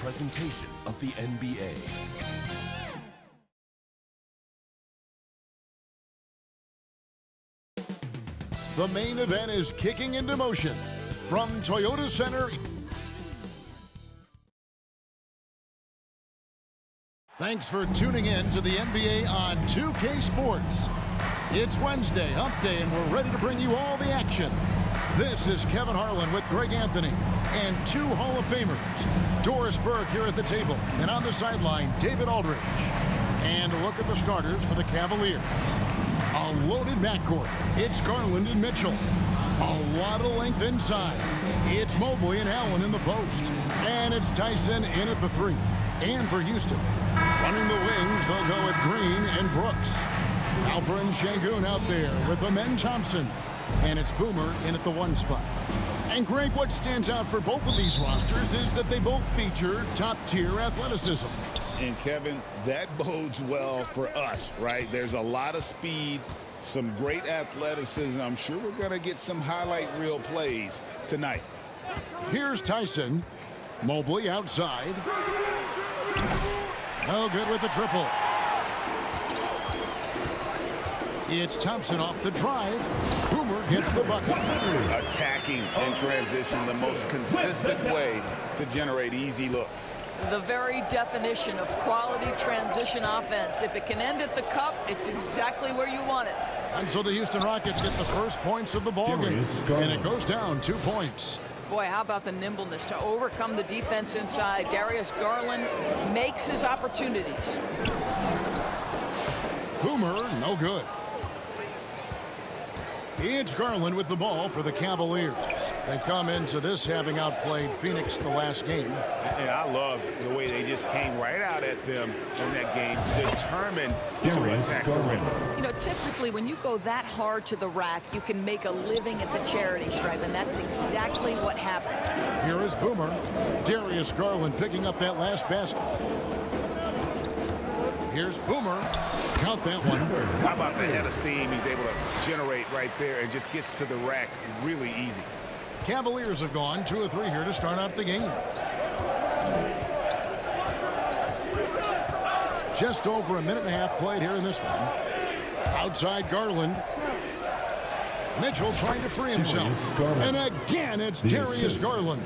presentation of the NBA. The main event is kicking into motion from Toyota Center. Thanks for tuning in to the NBA on 2K Sports. It's Wednesday, Hump Day, and we're ready to bring you all the action. This is Kevin Harlan with Greg Anthony and two Hall of Famers. Doris Burke here at the table, and on the sideline, David Aldridge. And look at the starters for the Cavaliers. A loaded backcourt. It's Garland and Mitchell. A lot of length inside. It's Mobley and Allen in the post. And it's Tyson in at the three. And for Houston, running the wings, they'll go with Green and Brooks. Alperen Şengün out there with Amen Thompson. And it's Boomer in at the one spot. And Greg, what stands out for both of these rosters is that they both feature top-tier athleticism. And Kevin, that bodes well for us, right? There's a lot of speed, some great athleticism. I'm sure we're going to get some highlight reel plays tonight. Here's Tyson. Mobley outside. No good with the triple. It's Thompson off the drive. Boomer gets the bucket. Attacking in transition, the most consistent way to generate easy looks. The very definition of quality transition offense. If it can end at the cup, it's exactly where you want it. And so the Houston Rockets get the first points of the ball game. And it goes down 2 points. Boy, how about the nimbleness to overcome the defense inside. Darius Garland makes his opportunities. Boomer, no good. It's Garland with the ball for the Cavaliers. They come into this having outplayed Phoenix the last game. And I love the way they just came right out at them in that game, determined to attack the rim. You know, typically when you go that hard to the rack, you can make a living at the charity stripe, and that's exactly what happened. Here is Boomer. Darius Garland picking up that last basket. Here's Boomer. Count that one. How about the head of steam he's able to generate right there and just gets to the rack really easy. Cavaliers have gone 2 of 3 here to start out the game. Just over a minute and a half played here in this one. Outside Garland. Mitchell trying to free himself. And again, it's Darius Garland.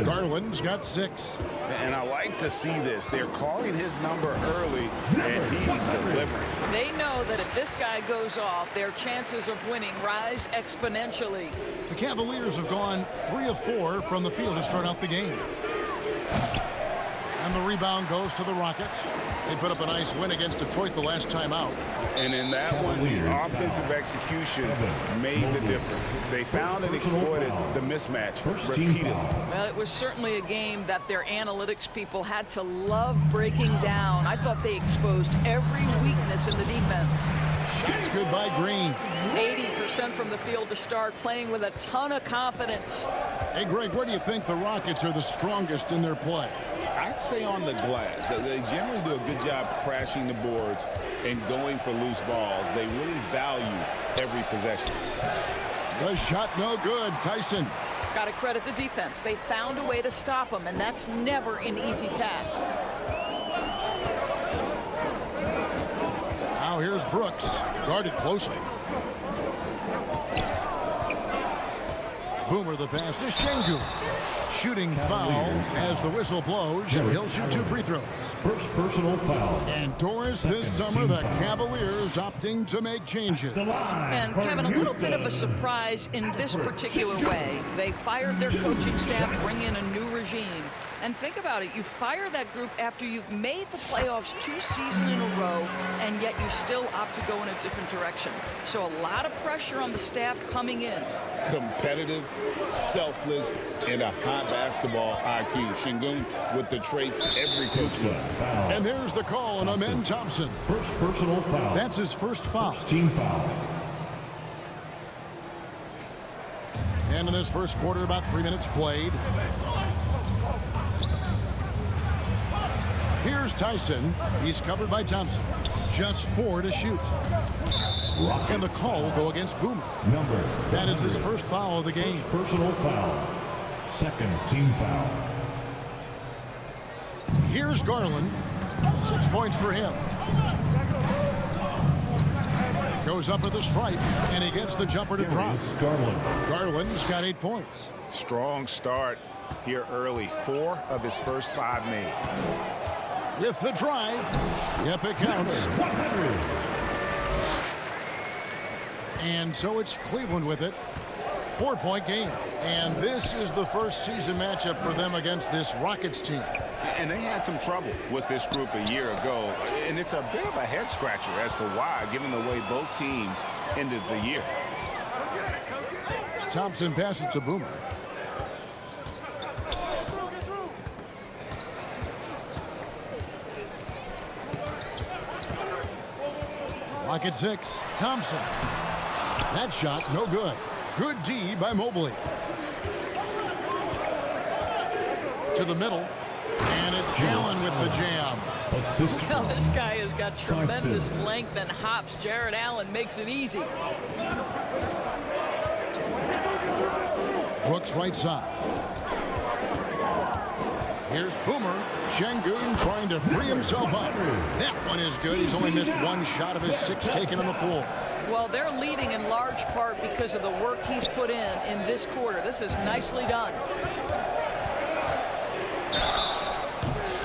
Garland's got 6. And I like to see this. They're calling his number early, and he's delivering. They know that if this guy goes off, their chances of winning rise exponentially. The Cavaliers have gone 3 of 4 from the field to start out the game. And the rebound goes to the Rockets. They put up a nice win against Detroit the last time out. And in that one, the offensive execution made the difference. They found and exploited the mismatch repeatedly. Well, it was certainly a game that their analytics people had to love breaking down. I thought they exposed every weakness in the defense. Shots good by Green. 80% from the field to start, playing with a ton of confidence. Hey, Greg, where do you think the Rockets are the strongest in their play? I'd say on the glass. They generally do a good job crashing the boards and going for loose balls. They really value every possession. The shot no good. Tyson. Got to credit the defense. They found a way to stop him, and that's never an easy task. Now here's Brooks. Guarded closely. Boomer the pass to Şengün. Shooting foul as the whistle blows. He'll shoot 2 free throws. First personal foul. And Doris, this summer the Cavaliers opting to make changes. And Kevin, a little bit of a surprise in this particular way. They fired their coaching staff, bring in a new regime. And think about it, you fire that group after you've made the playoffs 2 seasons in a row, and yet you still opt to go in a different direction. So a lot of pressure on the staff coming in. Competitive, selfless, and a high basketball IQ. Şengün with the traits every coach loves. And there's the call on Amen Thompson. First personal foul. That's his first foul. First team foul. And in this first quarter, about 3 minutes played. Here's Tyson. He's covered by Thompson. Just 4 to shoot. And the call will go against Boomer. That is his first foul of the game. Personal foul. Second team foul. Here's Garland. 6 points for him. Goes up at the stripe, and he gets the jumper to drop. Garland's got 8 points. Strong start here early. 4 of his first 5 made. With the drive. Yep, it counts. And so it's Cleveland with it. 4-point game. And this is the first season matchup for them against this Rockets team. And they had some trouble with this group a year ago. And it's a bit of a head scratcher as to why, given the way both teams ended the year. Thompson passes to Boomer. Rocket 6. Thompson. That shot, no good. Good D by Mobley. To the middle. And it's Allen with the jam. Well, this guy has got tremendous length and hops. Jared Allen makes it easy. Brooks right side. Here's Boomer. Şengün trying to free himself up. That one is good. He's only missed 1 shot of his 6 taken on the floor. Well, they're leading in large part because of the work he's put in this quarter. This is nicely done.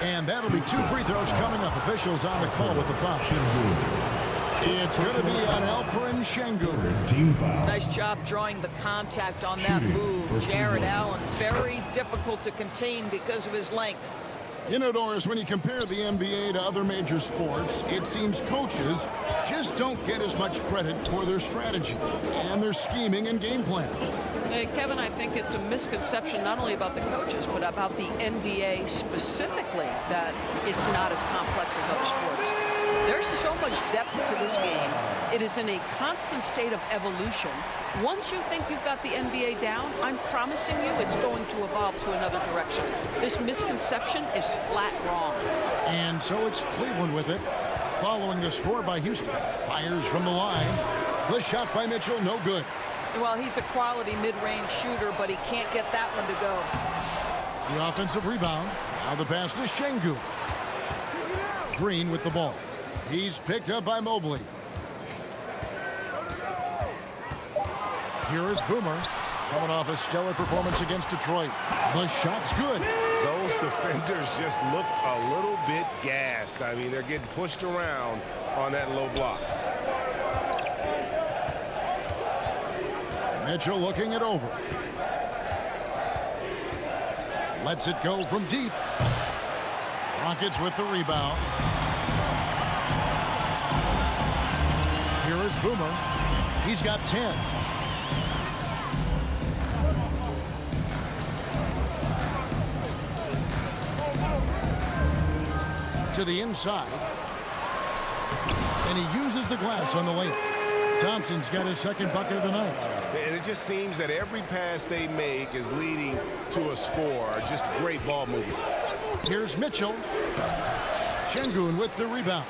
And that'll be 2 free throws coming up. Officials on the call with the foul. It's going to be on Alperen Şengün. Nice job drawing the contact on that move. Jared Allen, very difficult to contain because of his length. You know, Doris, when you compare the NBA to other major sports, it seems coaches just don't get as much credit for their strategy and their scheming and game plan. Hey, Kevin, I think it's a misconception not only about the coaches, but about the NBA specifically, that it's not as complex as other sports. There's so much depth to this game. It is in a constant state of evolution. Once you think you've got the NBA down, I'm promising you it's going to evolve to another direction. This misconception is flat wrong. And so it's Cleveland with it, following the score by Houston. Fires from the line. The shot by Mitchell, no good. Well, he's a quality mid-range shooter, but he can't get that one to go. The offensive rebound. Now the pass to Şengün. Green with the ball. He's picked up by Mobley. Here is Boomer, coming off a stellar performance against Detroit. The shot's good. Those defenders just look a little bit gassed. I mean, they're getting pushed around on that low block. Mitchell looking it over. Lets it go from deep. Rockets with the rebound. Here is Boomer. He's got 10. To the inside. And he uses the glass on the lane. Thompson's got his second bucket of the night. And it just seems that every pass they make is leading to a score. Just great ball movement. Here's Mitchell. Şengün with the rebound.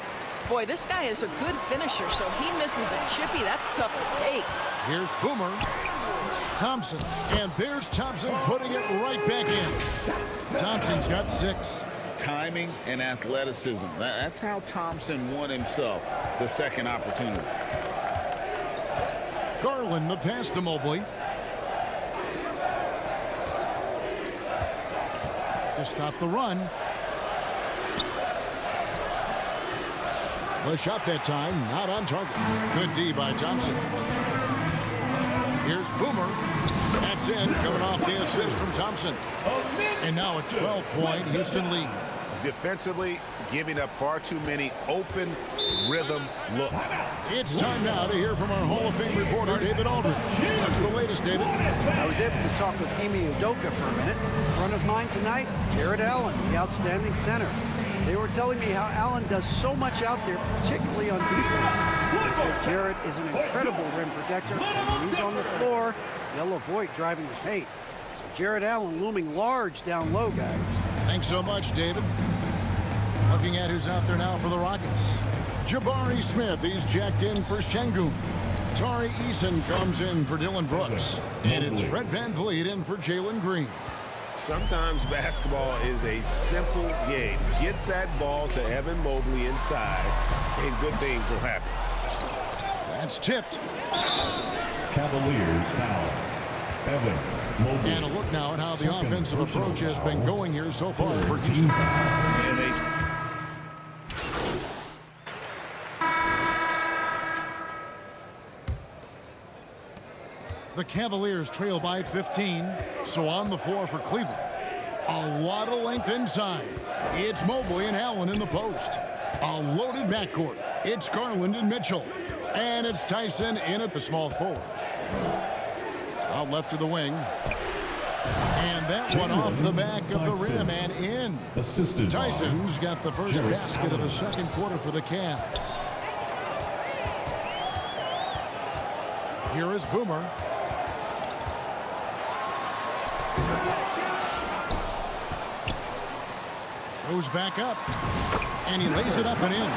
Boy, this guy is a good finisher, so he misses a chippy. That's tough to take. Here's Boomer. Thompson. And there's Thompson putting it right back in. Thompson's got 6. Timing and athleticism. That's how Thompson won himself the second opportunity. Garland, the pass to Mobley. To stop the run. The shot that time, not on target. Good D by Thompson. Here's Boomer. That's in, coming off the assist from Thompson. And now a 12-point Houston lead. Defensively, giving up far too many open rhythm looks. It's time now to hear from our Hall of Fame reporter, David Aldridge. What's the latest, David? I was able to talk with Amy Udoka for a minute. Front of mind tonight, Jared Allen, the outstanding center. They were telling me how Allen does so much out there, particularly on defense. They said Jared is an incredible rim protector, and when he's on the floor, they'll avoid driving the paint. So Jared Allen looming large down low, guys. Thanks so much, David. Looking at who's out there now for the Rockets. Jabari Smith, he's jacked in for Şengün. Tari Eason comes in for Dylan Brooks. And it's Fred VanVleet in for Jalen Green. Sometimes basketball is a simple game. Get that ball to Evan Mobley inside, and good things will happen. That's tipped. Cavaliers foul. Evan Mobley. And a look now at how the Second offensive personal approach has foul. been going here so far for Team Houston. foul. And they The Cavaliers trail by 15, so on the floor for Cleveland. A lot of length inside. It's Mobley and Allen in the post. A loaded backcourt. It's Garland and Mitchell. And it's Tyson in at the small forward. Out left to the wing. And that one off the back of the rim and in. Assisted by Tyson's got the first Jared basket of the Allen. second quarter for the Cavs. Here is Boomer. Goes back up. And he lays it up and in.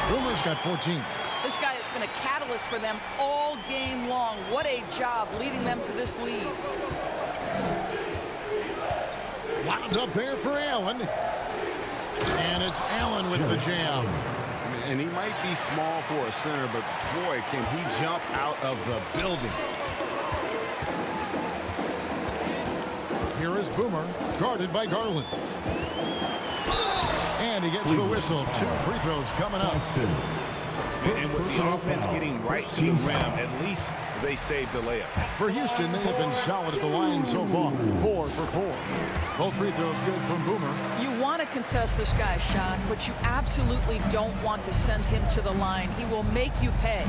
Boomer's got 14. This guy has been a catalyst for them all game long. What a job leading them to this lead. Wound up there for Allen. And it's Allen with the jam. And he might be small for a center, but boy, can he jump out of the building. Here is Boomer, guarded by Garland. And he gets the whistle. 2 free throws coming up. And with the offense getting right to the rim, at least they saved the layup. For Houston, they have been solid at the line so far. 4 for 4. Both free throws good from Boomer. You want to contest this guy's shot, but you absolutely don't want to send him to the line. He will make you pay.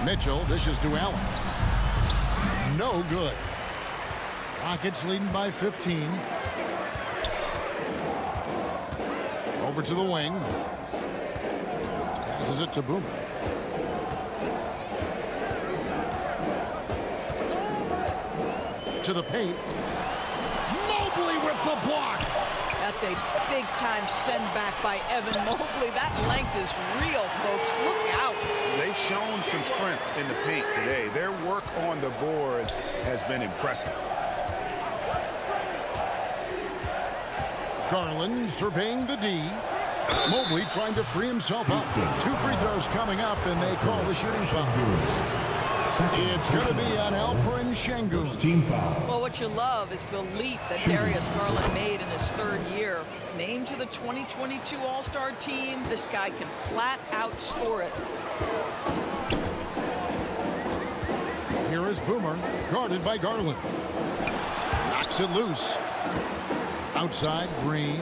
Mitchell dishes to Allen. No good. Rockets leading by 15. Over to the wing. Passes it to Boomer. To the paint. Mobley with the block. That's a big-time send back by Evan Mobley. That length is real, folks. Look out. They've shown some strength in the paint today. Their work on the boards has been impressive. Garland surveying the D. Mobley trying to free himself up. 2 free throws coming up, and they call the shooting foul. It's going to be on Alperen Şengün. Team foul. Well, what you love is the leap that Darius Garland made in his 3rd year. Named to the 2022 All-Star team, this guy can flat out score it. Here is Boomer, guarded by Garland. Knocks it loose. Outside, Green.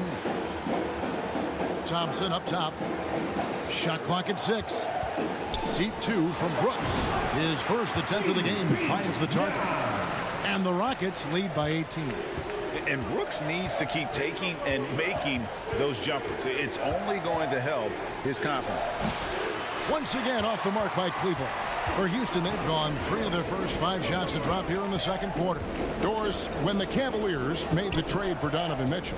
Thompson up top. Shot clock at 6. Deep 2 from Brooks. His first attempt of the game finds the target. And the Rockets lead by 18. And Brooks needs to keep taking and making those jumpers. It's only going to help his confidence. Once again off the mark by Cleveland. For Houston, they've gone 3 of their first 5 shots to drop here in the second quarter. Doris, when the Cavaliers made the trade for Donovan Mitchell,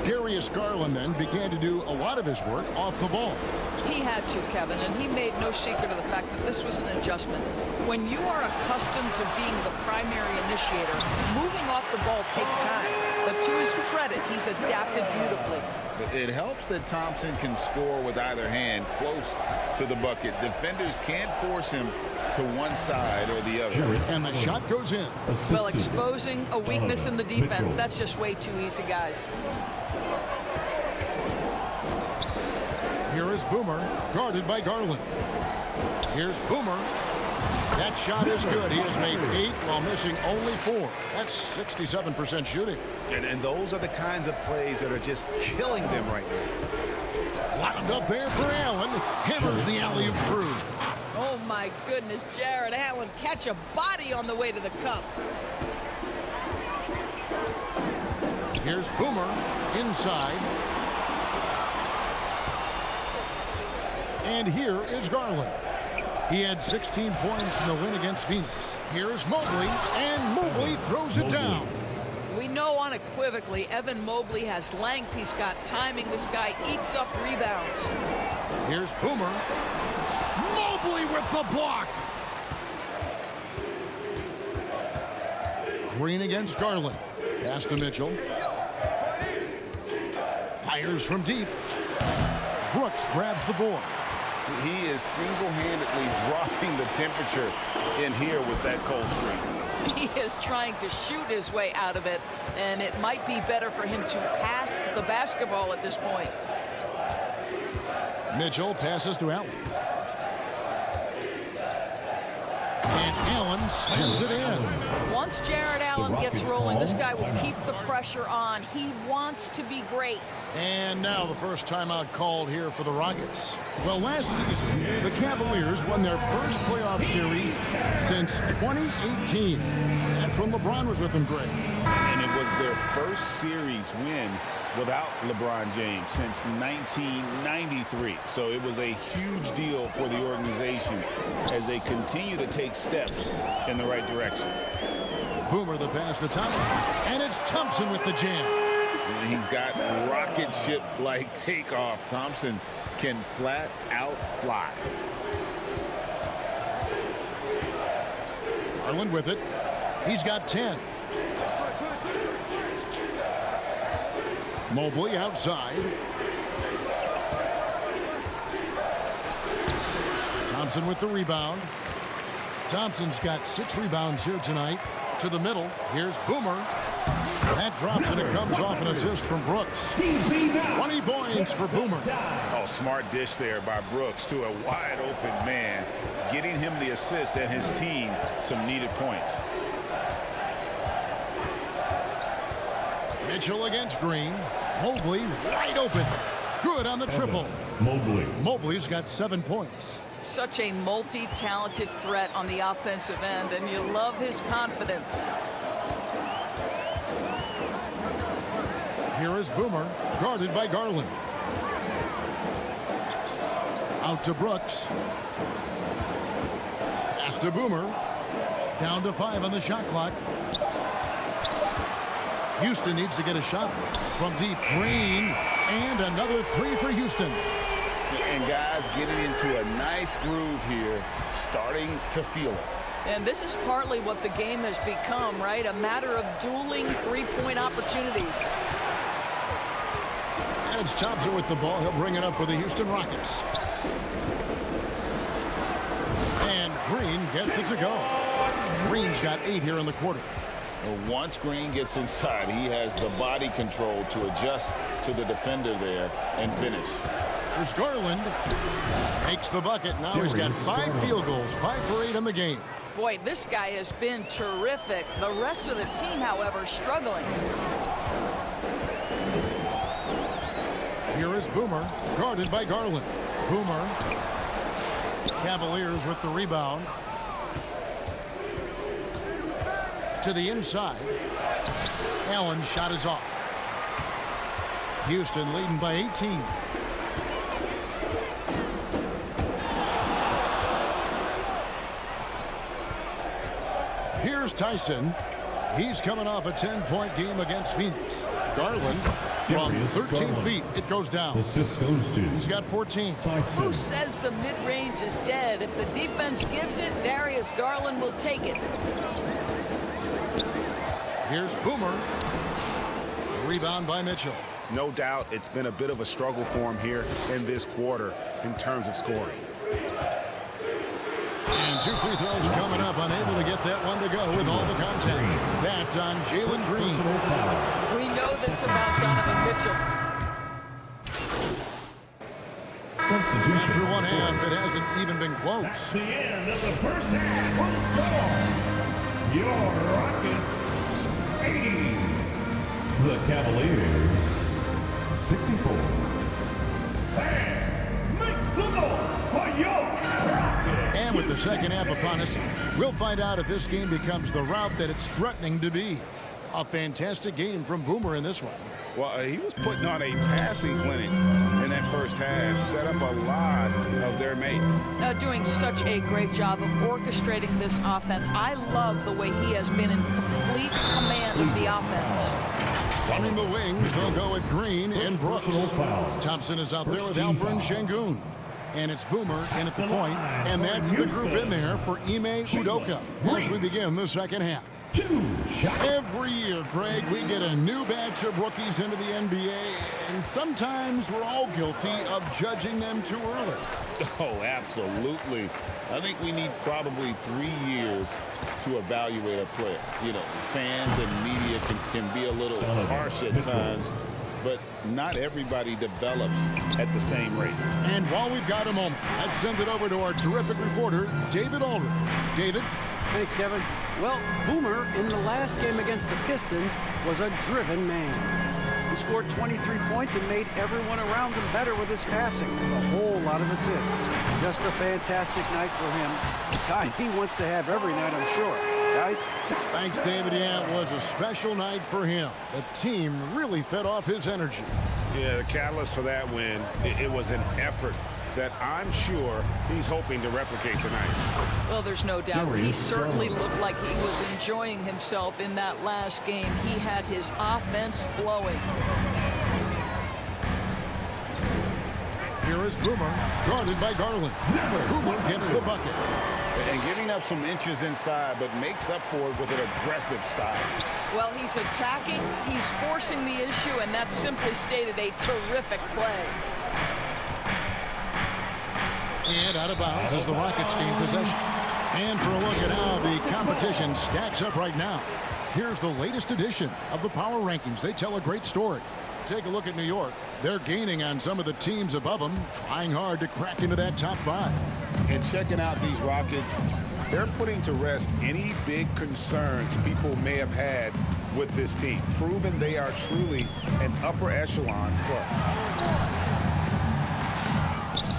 Darius Garland then began to do a lot of his work off the ball. He had to, Kevin, and he made no secret of the fact that this was an adjustment. When you are accustomed to being the primary initiator, moving off the ball takes time. But to his credit, he's adapted beautifully. It helps that Thompson can score with either hand close to the bucket. Defenders can't force him to one side or the other. And the shot goes in. Well, exposing a weakness in the defense, that's just way too easy, guys. Here is Boomer, guarded by Garland. Here's Boomer. That shot is good. He has made 8 while missing only 4. That's 67% shooting. And those are the kinds of plays that are just killing them right now. Wound up there for Allen. Hammers the alley-oop through. Oh, my goodness, Jared Allen catch a body on the way to the cup. Here's Boomer inside. And here is Garland. He had 16 points in the win against Phoenix. Here's Mobley, and Mobley throws it down. We know unequivocally Evan Mobley has length. He's got timing. This guy eats up rebounds. Here's Boomer. Mobley with the block. Green against Garland. Pass to Mitchell. Fires from deep. Brooks grabs the board. He is single-handedly dropping the temperature in here with that cold streak. He is trying to shoot his way out of it, and it might be better for him to pass the basketball at this point. Mitchell passes to Allen. And Allen slams it in. Once Jared Allen gets rolling, this guy will keep the pressure on. He wants to be great. And now the first timeout called here for the Rockets. Well, last season, the Cavaliers won their first playoff series since 2018. That's when LeBron was with them, Greg. And it was their first series win without LeBron James since 1993. So it was a huge deal for the organization as they continue to take steps in the right direction. Boomer the pass to Thompson. And it's Thompson with the jam. And he's got rocket ship-like takeoff. Thompson can flat out fly. Garland with it. He's got 10. Mobley outside. Thompson with the rebound. Thompson's got 6 rebounds here tonight. To the middle. Here's Boomer. That drops and it comes off an assist from Brooks. 20 points for Boomer. Oh, smart dish there by Brooks to a wide open man, getting him the assist and his team some needed points. Mitchell against Green. Mobley wide open. Good on the triple. Mobley's got 7 points. Such a multi-talented threat on the offensive end, and you love his confidence. Here is Boomer, guarded by Garland. Out to Brooks. Pass to Boomer. Down to 5 on the shot clock. Houston needs to get a shot from deep. Green, and another 3 for Houston. And guys getting into a nice groove here, starting to feel it. And this is partly what the game has become, right? A matter of dueling three-point opportunities. And it's Thompson with the ball. He'll bring it up for the Houston Rockets. And Green gets it to go. Green's got 8 here in the quarter. Well, once Green gets inside, he has the body control to adjust to the defender there and finish. Here's Garland. Makes the bucket. Now he's got 5 field goals, 5 for 8 in the game. Boy, this guy has been terrific. The rest of the team, however, struggling. Here is Boomer, guarded by Garland. Boomer. Cavaliers with the rebound. To the inside. Allen's shot is off. Houston leading by 18. Here's Tyson. He's coming off a 10-point game against Phoenix. Garland from 13 feet. It goes down. Assist goes to. He's got 14. Who says the mid-range is dead? If the defense gives it, Darius Garland will take it. Here's Boomer. Rebound by Mitchell. No doubt it's been a bit of a struggle for him here in this quarter in terms of scoring. And 2 free throws coming up, unable to get that one to go with all the contact. That's on Jalen Green. We know this about Donovan Mitchell. After one half, it hasn't even been close. That's the end of the first half. One score. Your Rockets 80. The Cavaliers 64. Fans, make some noise for your Rockets. And with the second half upon us, we'll find out if this game becomes the route that it's threatening to be. A fantastic game from Boomer in this one. Well, he was putting on a passing clinic in that first half, set up a lot of their mates. Doing such a great job of orchestrating this offense. I love the way he has been in complete command of the offense. Running the wings, they'll go with Green and Brooks. Thompson is out there with Alperen Şengün. And it's Boomer in at the point. And that's the group in there for Ime Udoka as we begin the second half. 2 shots. Every year, Greg, we get a new batch of rookies into the NBA, and sometimes we're all guilty of judging them too early. Oh, absolutely. I think we need probably 3 years to evaluate a player. You know, fans and media can be a little harsh at times, but not everybody develops at the same rate. And while we've got a moment, let's send it over to our terrific reporter, David Aldridge. David? Thanks, Kevin. Well, Boomer, in the last game against the Pistons, was a driven man. He scored 23 points and made everyone around him better with his passing, with a whole lot of assists. Just a fantastic night for him. The kind he wants to have every night, I'm sure. Guys? Thanks, David. Yeah, it was a special night for him. The team really fed off his energy. Yeah, the catalyst for that win, it was an effort that I'm sure he's hoping to replicate tonight. Well, there's no doubt. He certainly looked like he was enjoying himself in that last game. He had his offense flowing. Here is Boomer, guarded by Garland. Boomer gets the bucket. And giving up some inches inside, but makes up for it with an aggressive style. Well, he's attacking, he's forcing the issue, and that's simply stated a terrific play. And out of bounds as the Rockets gain possession. And for a look at how the competition stacks up right now. Here's the latest edition of the Power Rankings. They tell a great story. Take a look at New York. They're gaining on some of the teams above them, trying hard to crack into that top 5. And checking out these Rockets, they're putting to rest any big concerns people may have had with this team, proving they are truly an upper echelon club.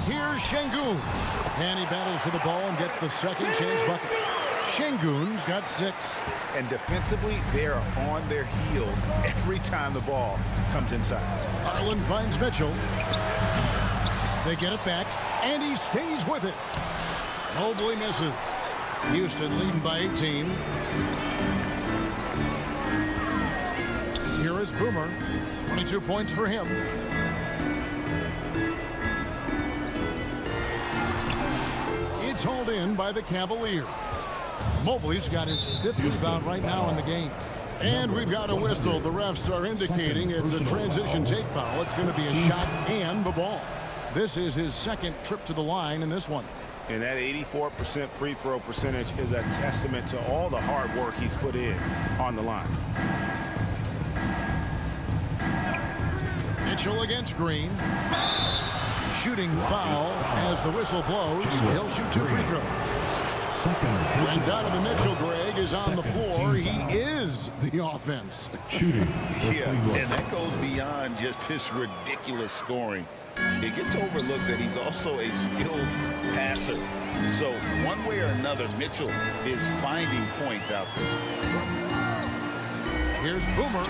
Here's Şengün. And he battles for the ball and gets the second chance bucket. Şengün's got 6. And defensively, they are on their heels every time the ball comes inside. Garland finds Mitchell. They get it back, and he stays with it. Mobley misses. Houston leading by 18. Here is Boomer. 22 points for him. It's hauled in by the Cavaliers. Mobley's got his 5th rebound right now in the game. And we've got a whistle. The refs are indicating it's a transition take foul. It's going to be a shot and the ball. This is his 2nd trip to the line in this one. And that 84% free throw percentage is a testament to all the hard work he's put in on the line. Mitchell against Green. Shooting foul as the whistle blows. He'll shoot 2 free throws. And Donovan Mitchell, Greg, is on the floor. He is the offense. Yeah, and that goes beyond just his ridiculous scoring. It gets overlooked that he's also a skilled passer. So one way or another, Mitchell is finding points out there. Here's Boomer.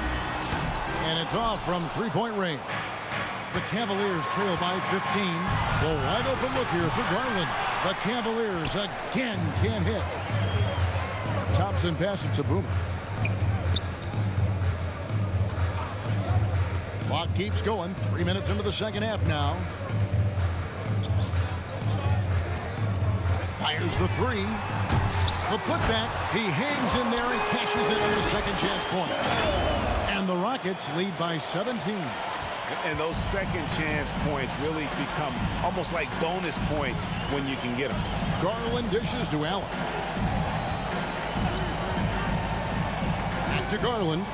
And it's off from 3-point range. The Cavaliers trail by 15. The wide open look here for Garland. The Cavaliers again can't hit. Thompson passes to Boomer. Clock keeps going. 3 minutes into the second half now. Fires the 3. The putback. He hangs in there and cashes in on the second chance points. And the Rockets lead by 17. And those second chance points really become almost like bonus points when you can get them. Garland dishes to Allen. Back to Garland.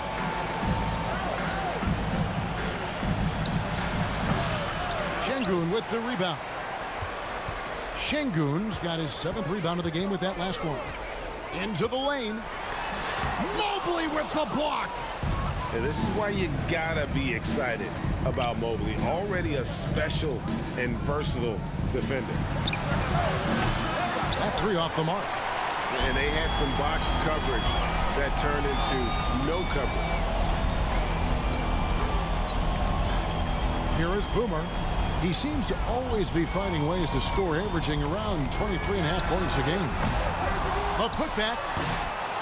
Şengün with the rebound. Şengün's got his 7th rebound of the game with that last one. Into the lane. Mobley with the block. And this is why you gotta be excited about Mobley. Already a special and versatile defender. That 3 off the mark. And they had some botched coverage that turned into no coverage. Here is Boomer. He seems to always be finding ways to score, averaging around 23.5 points a game. A putback.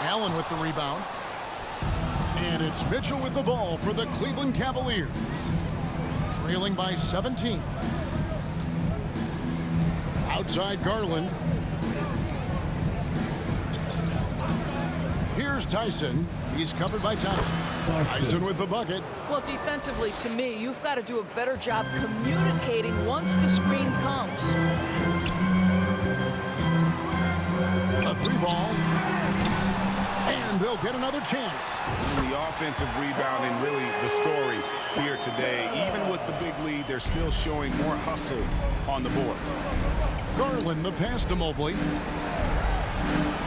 Allen with the rebound. And it's Mitchell with the ball for the Cleveland Cavaliers. Trailing by 17. Outside Garland. Here's Here's Tyson. He's covered by Thompson. Tyson with the bucket. Well, defensively, to me, you've got to do a better job communicating once the screen comes. A 3-ball. And they'll get another chance. The offensive rebounding, really the story here today. Even with the big lead, they're still showing more hustle on the board. Garland, the pass to Mobley.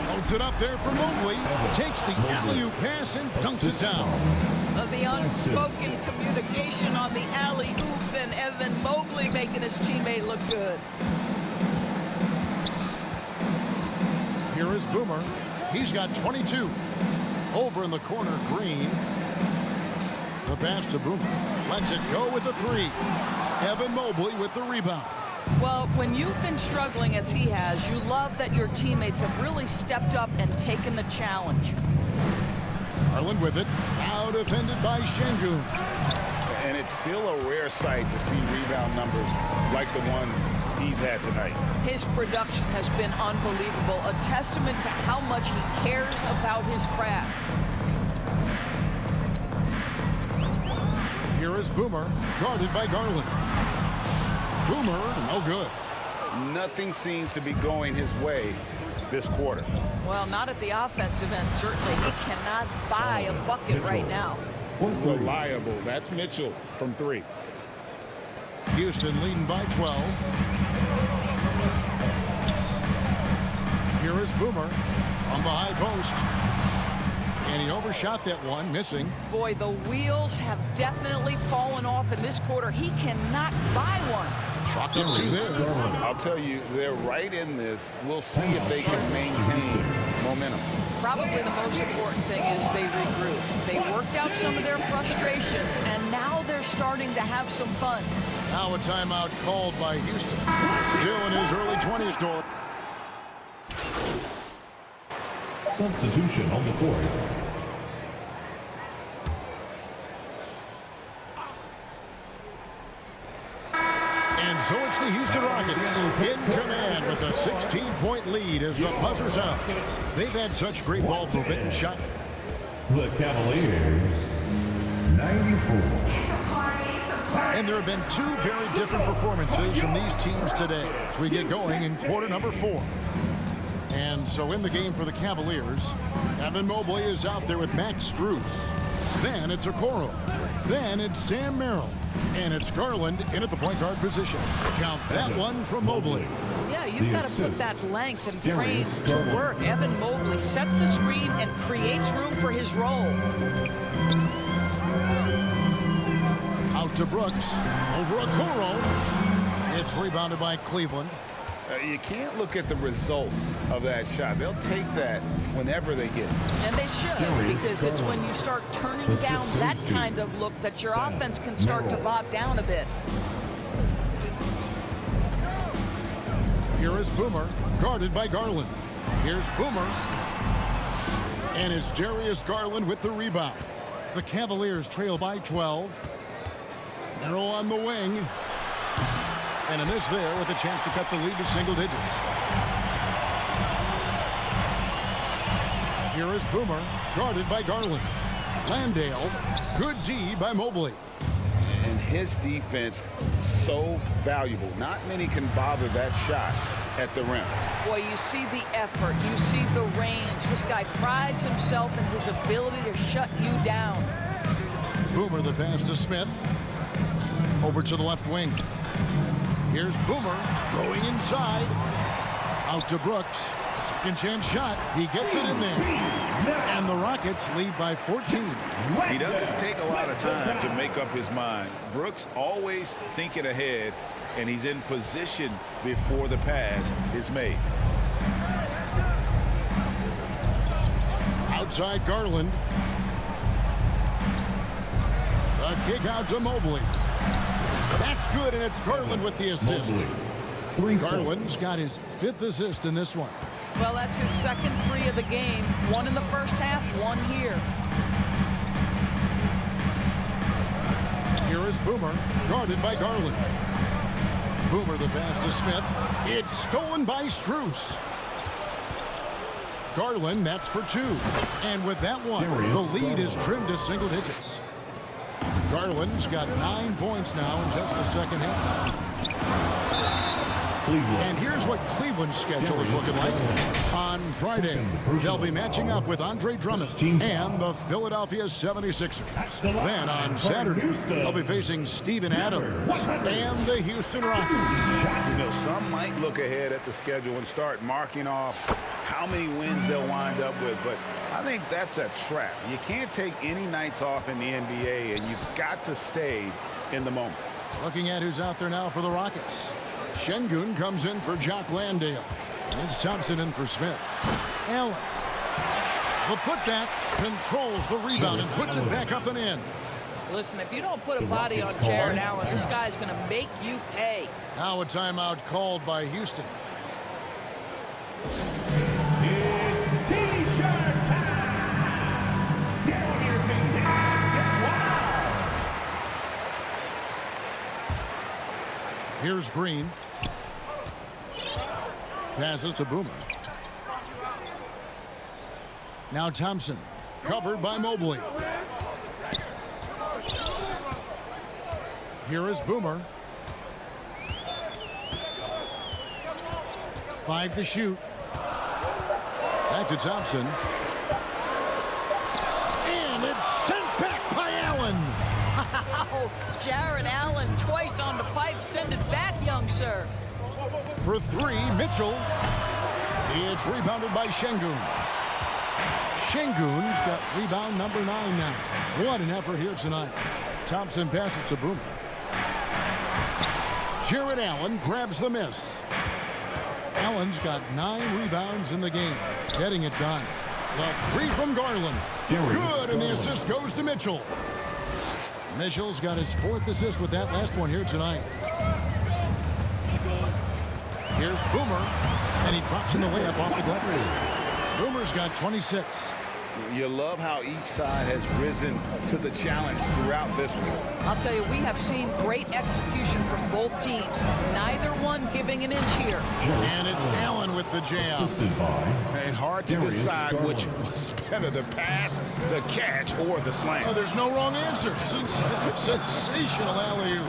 Holds it up there for Mobley. Takes the alley-oop pass and dunks it down. The unspoken communication on the alley-oop, and Evan Mobley making his teammate look good. Here is Boomer. He's got 22. Over in the corner, Green. The pass to Boomer. Lets it go with the 3. Evan Mobley with the rebound. Well, when you've been struggling as he has, you love that your teammates have really stepped up and taken the challenge. Garland with it. Now defended by Şengün. And it's still a rare sight to see rebound numbers like the ones he's had tonight. His production has been unbelievable, a testament to how much he cares about his craft. Here is Boomer, guarded by Garland. Boomer, no good. Nothing seems to be going his way this quarter. Well, not at the offensive end, certainly. He cannot buy a bucket right now. Reliable. That's Mitchell from 3. Houston leading by 12. Here is Boomer from the high post. And he overshot that one, missing. Boy, the wheels have definitely fallen off in this quarter. He cannot buy one. Chalk up 2 there. I'll tell you, they're right in this. We'll see if they can maintain momentum. Probably the most important thing is they regroup. They worked out some of their frustrations, and now they're starting to have some fun. Now a timeout called by Houston. Still in his early 20s, Dor. Substitution on the court. And so it's the Houston Rockets in command with a 16-point lead as the buzzer sounds. They've had such great ball movement and shot. The Cavaliers, 94. And there have been 2 very different performances from these teams today as we get going in quarter number 4. And so in the game for the Cavaliers, Evan Mobley is out there with Max Strus. Then it's Okoro. Then it's Sam Merrill. And it's Garland in at the point guard position. Count that one from Mobley. Yeah, you've got to put that length and frame to work. Evan Mobley sets the screen and creates room for his role. Out to Brooks. Over Okoro. It's rebounded by Cleveland. You can't look at the result of that shot. They'll take that whenever they get it. And they should, because it's when you start turning down that kind of look that your offense can start to bog down a bit. Here is Boomer, guarded by Garland. Here's Boomer. And it's Darius Garland with the rebound. The Cavaliers trail by 12. Merrill on the wing. And a miss there with a chance to cut the lead to single digits. Here is Boomer, guarded by Garland. Landale, good D by Mobley. And his defense so valuable. Not many can bother that shot at the rim. Boy, you see the effort. You see the range. This guy prides himself in his ability to shut you down. Boomer the pass to Smith. Over to the left wing. Here's Boomer going inside. Out to Brooks. Second chance shot. He gets it in there. And the Rockets lead by 14. He doesn't take a lot of time to make up his mind. Brooks always thinking ahead, and he's in position before the pass is made. Outside Garland. A kick out to Mobley. That's good, and it's Garland with the assist. Garland's got his 5th assist in this one. Well, that's his second 3 of the game. 1 in the first half, 1 here. Here is Boomer, guarded by Garland. Boomer the pass to Smith. It's stolen by Strus. Garland, that's for 2. And with that one, the lead is trimmed to single digits. Garland's got 9 points now in just the second half. And here's what Cleveland's schedule is looking like. On Friday, they'll be matching up with Andre Drummond and the Philadelphia 76ers. Then on Saturday, they'll be facing Steven Adams and the Houston Rockets. You know, some might look ahead at the schedule and start marking off how many wins they'll wind up with, but I think that's a trap. You can't take any nights off in the NBA, and you've got to stay in the moment. Looking at who's out there now for the Rockets. Şengün comes in for Jock Landale. It's Thompson in for Smith. Allen. The putback controls the rebound and puts it back up and in. Listen, if you don't put a body on Jared Allen, this guy's going to make you pay. Now a timeout called by Houston. It's T-shirt time! Get on your feet now! Get wild! Here's Green. Passes to Boomer. Now Thompson, covered by Mobley. Here is Boomer. 5 to shoot. Back to Thompson. And it's sent back by Allen. Wow, Jared Allen twice on the pipe. Send it back, young sir. For 3, Mitchell. It's rebounded by Şengün. Şengün's got rebound number 9 now. What an effort here tonight. Thompson passes to Boomer. Jared Allen grabs the miss. Allen's got 9 rebounds in the game. Getting it done. The 3 from Garland. Good, and the assist goes to Mitchell. Mitchell's got his 4th assist with that last one here tonight. Here's Boomer, and he drops in the layup off the glass. Boomer's got 26. You love how each side has risen to the challenge throughout this one. I'll tell you, we have seen great execution from both teams. Neither one giving an inch here. And it's Allen with the jam. And hard to decide which was better, the pass, the catch, or the slam. Oh, there's no wrong answer. Sensational alley-oop.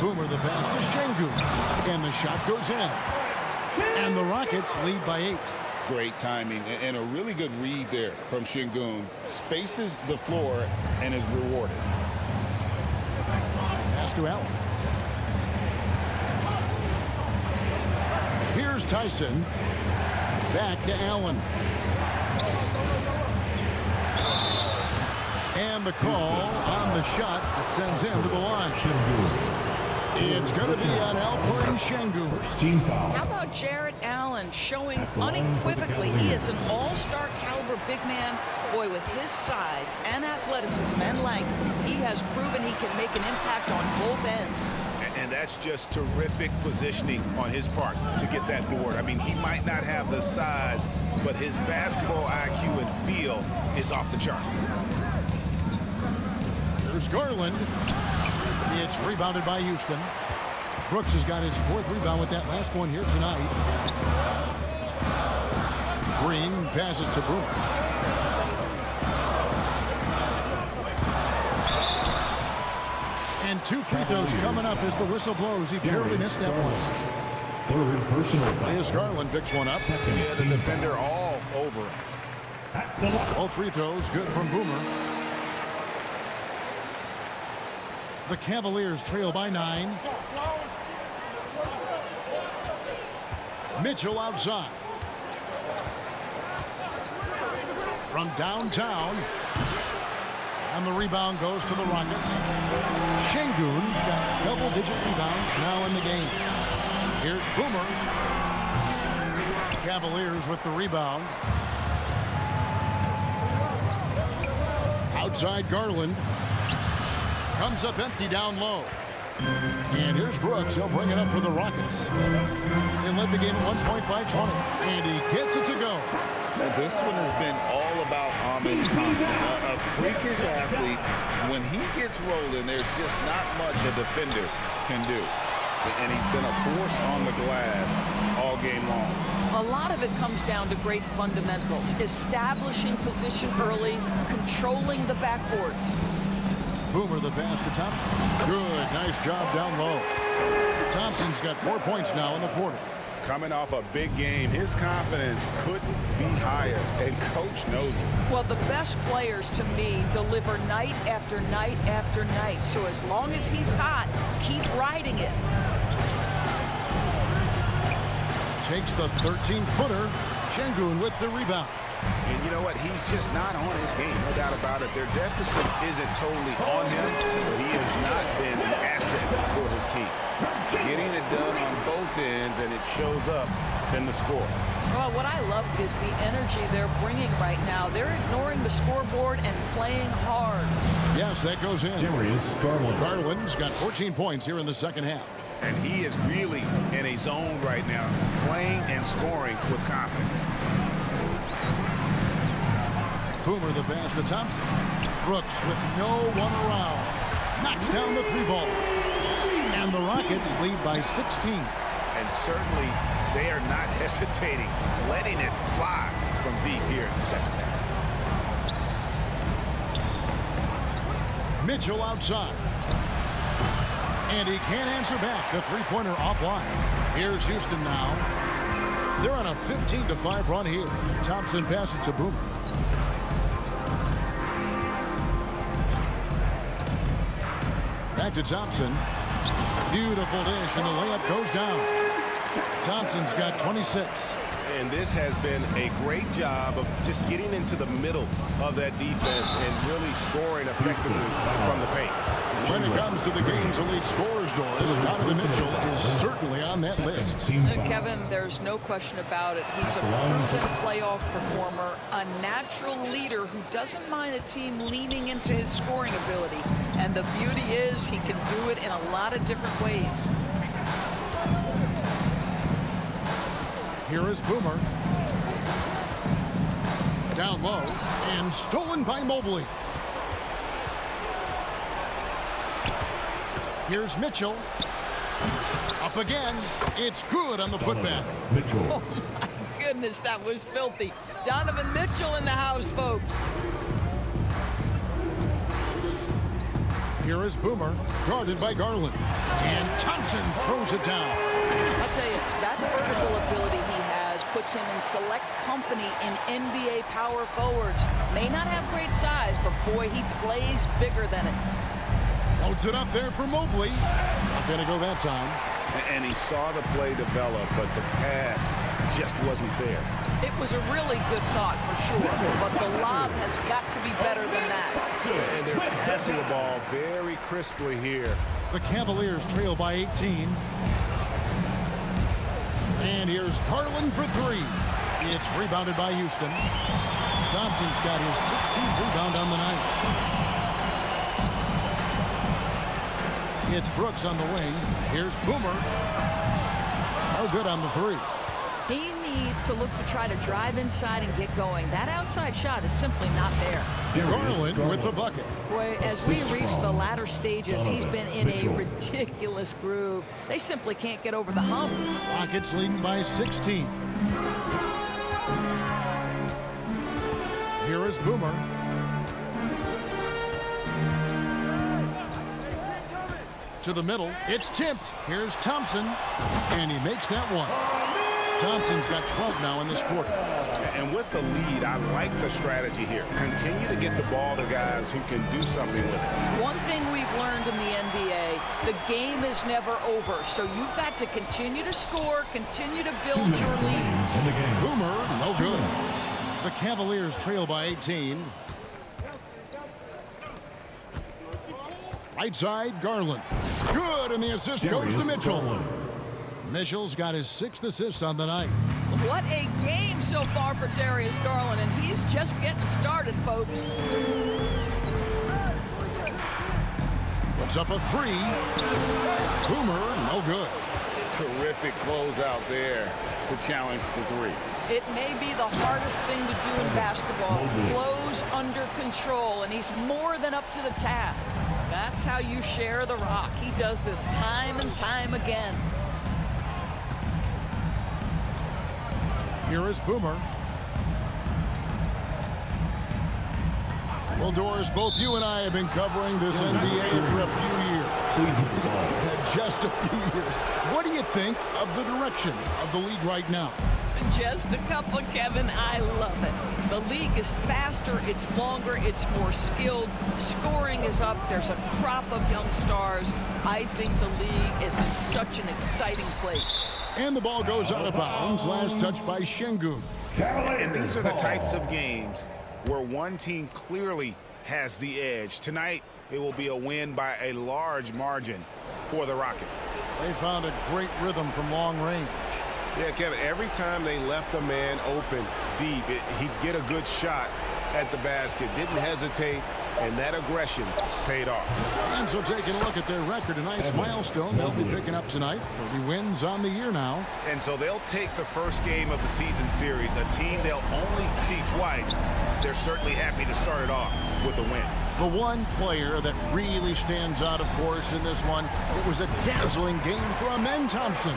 Boomer the pass to Şengün. And the shot goes in. And the Rockets lead by 8. Great timing and a really good read there from Şengün. Spaces the floor and is rewarded. Pass to Allen. Here's Tyson. Back to Allen. And the call on the shot that sends him to the line. It's going to be on Alperen Şengün. How about Jared Allen showing unequivocally he is an all-star caliber big man? Boy, with his size and athleticism and length, he has proven he can make an impact on both ends. And that's just terrific positioning on his part to get that board. I mean, he might not have the size, but his basketball IQ and feel is off the charts. There's Garland. It's rebounded by Houston. Brooks has got his 4th rebound with that last one here tonight. Green passes to Boomer. And 2 free throws coming up as the whistle blows. He barely missed that one. Here's Garland picks one up. Yeah, the defender all over him. All free throws good from Boomer. The Cavaliers trail by 9. Mitchell outside. From downtown. And the rebound goes to the Rockets. Şengün's got double-digit rebounds now in the game. Here's Boomer. Cavaliers with the rebound. Outside Garland. Comes up empty down low. And here's Brooks. He'll bring it up for the Rockets. They led the game at 1 point by 20. And he gets it to go. Now, this one has been all about Ahmed Thompson, a freakish athlete. When he gets rolling, there's just not much a defender can do. and he's been a force on the glass all game long. A lot of it comes down to great fundamentals, establishing position early, controlling the backboards. Boomer the pass to Thompson. Good, nice job down low. Thompson's got 4 points now in the quarter. Coming off a big game, his confidence couldn't be higher, and coach knows it. Well, the best players, to me, deliver night after night after night. So as long as he's hot, keep riding it. Takes the 13-footer. Şengün with the rebound. And you know what? He's just not on his game, no doubt about it. Their deficit isn't totally on him, but he has not been an asset for his team. Getting it done on both ends, and it shows up in the score. Well, what I love is the energy they're bringing right now. They're ignoring the scoreboard and playing hard. Yes, that goes in. Garland's got 14 points here in the second half. And he is really in a zone right now, playing and scoring with confidence. Boomer the pass to Thompson. Brooks with no one around. Knocks down the 3-ball. And the Rockets lead by 16. And certainly they are not hesitating, letting it fly from deep here in the second half. Mitchell outside. And he can't answer back. The three-pointer offline. Here's Houston now. They're on a 15-5 run here. Thompson passes to Boomer. Back to Thompson. Beautiful dish, and the layup goes down. Thompson's got 26. And this has been a great job of just getting into the middle of that defense and really scoring effectively from the paint. When it comes to the game's elite scorers, Doris, Donovan Mitchell is certainly on that list. Kevin, there's no question about it. He's a proven playoff performer, a natural leader who doesn't mind a team leaning into his scoring ability. And the beauty is he can do it in a lot of different ways. Here is Boomer. Down low and stolen by Mobley. Here's Mitchell. Up again. It's good on the putback. Oh, my goodness, that was filthy. Donovan Mitchell in the house, folks. Here is Boomer, guarded by Garland. And Thompson throws it down. I'll tell you, that vertical ability he has puts him in select company in NBA power forwards. May not have great size, but boy, he plays bigger than it. Loads it up there for Mobley. Not gonna go that time. And he saw the play develop, but the pass just wasn't there. It was a really good thought for sure, but the lob has got to be better than that. And they're passing the ball very crisply here. The Cavaliers trail by 18. And here's Garland for three. It's rebounded by Houston. Thompson's got his 16th rebound on the night. It's Brooks on the wing. Here's Boomer. No good on the three. He needs to look to try to drive inside and get going. That outside shot is simply not there. Garland with the bucket. Boy, as we reach the latter stages, he's been in a ridiculous groove. They simply can't get over the hump. Rockets leading by 16. Here is Boomer. To the middle. It's tipped. Here's Thompson. And he makes that one. Thompson's got 12 now in this quarter. And with the lead, I like the strategy here. Continue to get the ball to guys who can do something with it. One thing we've learned in the NBA, the game is never over. So you've got to continue to score, continue to build your lead. Boomer, no good. The Cavaliers trail by 18. Right side, Garland. Good, and the assist goes to Mitchell. Mitchell's got his 6th assist on the night. What a game so far for Darius Garland, and he's just getting started, folks. Puts up a three. Boomer, no good. Terrific closeout there to challenge the three. It may be the hardest thing to do in basketball. Close under control, and he's more than up to the task. That's how you share the rock. He does this time and time again. Here is Boomer. Well, Doris, both you and I have been covering this NBA for a few years. Just a few years. What do you think of the direction of the league right now? Just a couple, Kevin. I love it. The league is faster, it's longer, it's more skilled. Scoring is up. There's a crop of young stars. I think the league is in such an exciting place. And the ball goes out of bounds. Last touch by Şengün. And these are the types of games where one team clearly has the edge. Tonight, it will be a win by a large margin for the Rockets. They found a great rhythm from long range. Yeah, Kevin, every time they left a man open deep, he'd get a good shot at the basket. Didn't hesitate, and that aggression paid off. And so taking a look at their record, a nice milestone they'll be picking up tonight. 30 wins on the year now. And so they'll take the first game of the season series, a team they'll only see twice. They're certainly happy to start it off with a win. The one player that really stands out, of course, in this one, it was a dazzling game for Amen Thompson.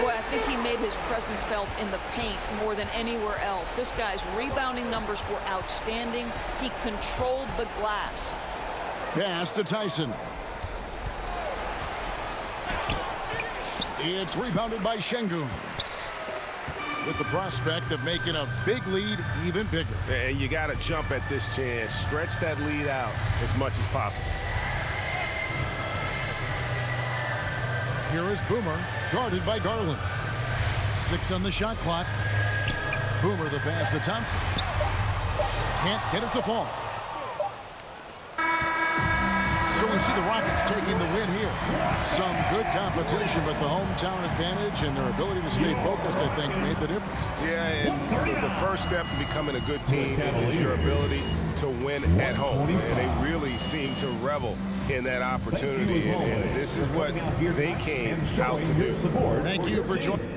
Boy, I think he made his presence felt in the paint more than anywhere else. This guy's rebounding numbers were outstanding. He controlled the glass. Pass to Tyson. It's rebounded by Şengün, with the prospect of making a big lead even bigger. And you got to jump at this chance. Stretch that lead out as much as possible. Here is Boomer, guarded by Garland. 6 on the shot clock. Boomer the pass to Thompson. Can't get it to fall. So we see the Rockets taking the win here. Some good competition, but the hometown advantage and their ability to stay focused, I think, made the difference. Yeah, and the first step in becoming a good team is your ability to win at home. And they really seem to revel in that opportunity. And this is what they came out to do. Thank you for joining.